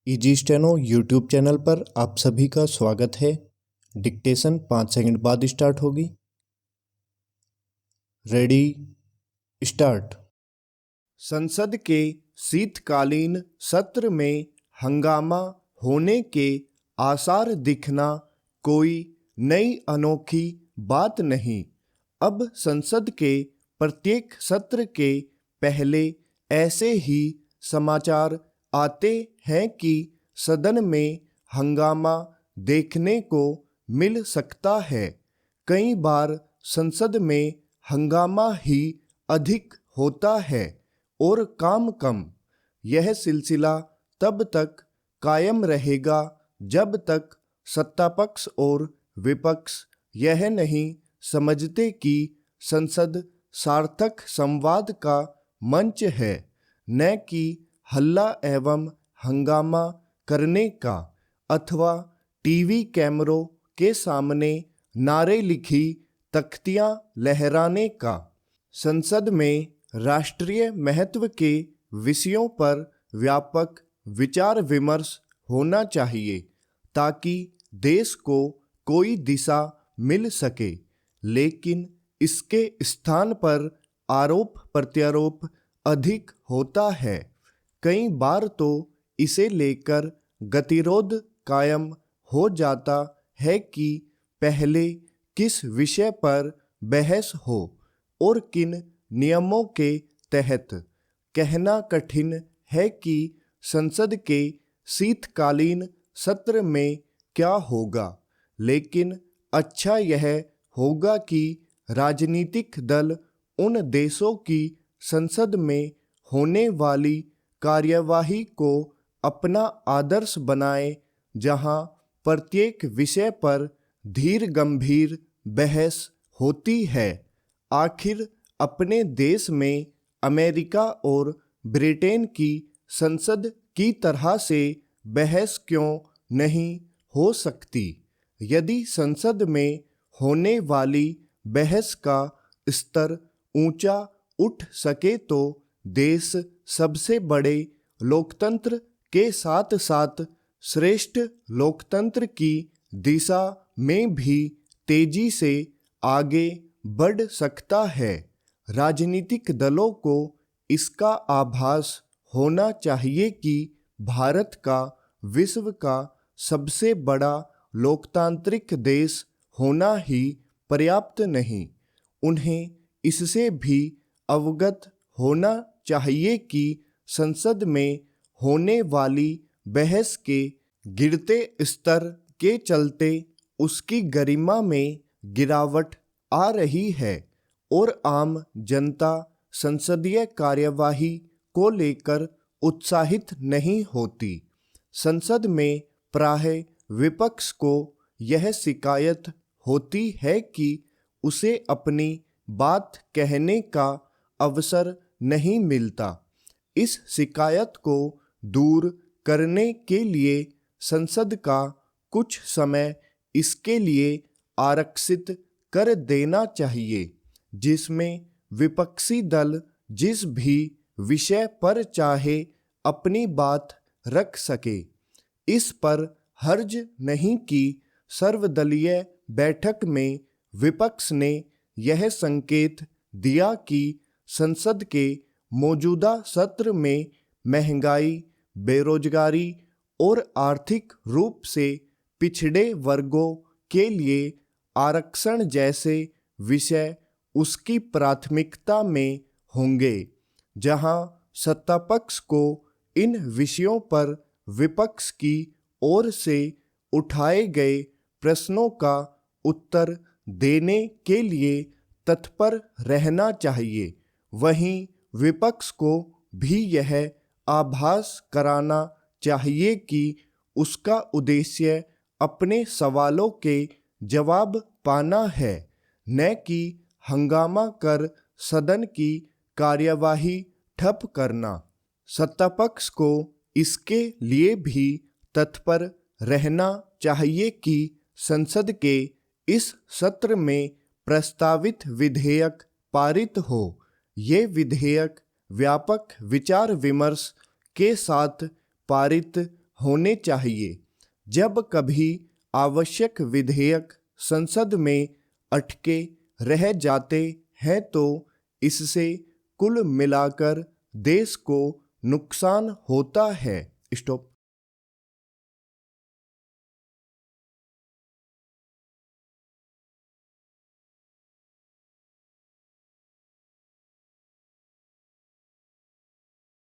Easy steno YouTube channel पर आप सभी का स्वागत है। डिक्टेशन 5 सेकंड बाद स्टार्ट होगी। Ready start. संसद के शीतकालीन सत्र में हंगामा होने के आसार दिखना कोई नई अनोखी बात नहीं। अब संसद के प्रत्येक सत्र के पहले ऐसे ही समाचार आते हैं कि सदन में हंगामा देखने को मिल सकता है। कई बार संसद में हंगामा ही अधिक होता है और काम कम। यह सिलसिला तब तक कायम रहेगा जब तक सत्तापक्ष और विपक्ष यह नहीं समझते कि संसद सार्थक संवाद का मंच है, न कि हल्ला एवं हंगामा करने का अथवा टीवी कैमरों के सामने नारे लिखी तख्तियां लहराने का। संसद में राष्ट्रीय महत्व के विषयों पर व्यापक विचार विमर्श होना चाहिए ताकि देश को कोई दिशा मिल सके, लेकिन इसके स्थान पर आरोप प्रत्यारोप अधिक होता है। कई बार तो इसे लेकर गतिरोध कायम हो जाता है कि पहले किस विषय पर बहस हो और किन नियमों के तहत। कहना कठिन है कि संसद के शीतकालीन सत्र में क्या होगा, लेकिन अच्छा यह होगा कि राजनीतिक दल उन देशों की संसद में होने वाली कार्यवाही को अपना आदर्श बनाए जहां प्रत्येक विषय पर धीर गंभीर बहस होती है। आखिर अपने देश में अमेरिका और ब्रिटेन की संसद की तरह से बहस क्यों नहीं हो सकती? यदि संसद में होने वाली बहस का स्तर ऊंचा उठ सके तो देश सबसे बड़े लोकतंत्र के साथ साथ श्रेष्ठ लोकतंत्र की दिशा में भी तेजी से आगे बढ़ सकता है। राजनीतिक दलों को इसका आभास होना चाहिए कि भारत का विश्व का सबसे बड़ा लोकतांत्रिक देश होना ही पर्याप्त नहीं। उन्हें इससे भी अवगत होना चाहिए कि संसद में होने वाली बहस के गिरते स्तर के चलते उसकी गरिमा में गिरावट आ रही है और आम जनता संसदीय कार्यवाही को लेकर उत्साहित नहीं होती। संसद में प्रायः विपक्ष को यह शिकायत होती है कि उसे अपनी बात कहने का अवसर नहीं मिलता। इस शिकायत को दूर करने के लिए संसद का कुछ समय इसके लिए आरक्षित कर देना चाहिए, जिसमें विपक्षी दल जिस भी विषय पर चाहे अपनी बात रख सके। इस पर हर्ज नहीं कि सर्वदलीय बैठक में विपक्ष ने यह संकेत दिया कि संसद के मौजूदा सत्र में महंगाई, बेरोजगारी और आर्थिक रूप से पिछड़े वर्गों के लिए आरक्षण जैसे विषय उसकी प्राथमिकता में होंगे। जहां सत्तापक्ष को इन विषयों पर विपक्ष की ओर से उठाए गए प्रश्नों का उत्तर देने के लिए तत्पर रहना चाहिए, वहीं विपक्ष को भी यह आभास कराना चाहिए कि उसका उद्देश्य अपने सवालों के जवाब पाना है, न कि हंगामा कर सदन की कार्यवाही ठप करना। सत्तापक्ष को इसके लिए भी तत्पर रहना चाहिए कि संसद के इस सत्र में प्रस्तावित विधेयक पारित हो। ये विधेयक व्यापक विचार विमर्श के साथ पारित होने चाहिए। जब कभी आवश्यक विधेयक संसद में अटके रह जाते हैं तो इससे कुल मिलाकर देश को नुकसान होता है। स्टॉप।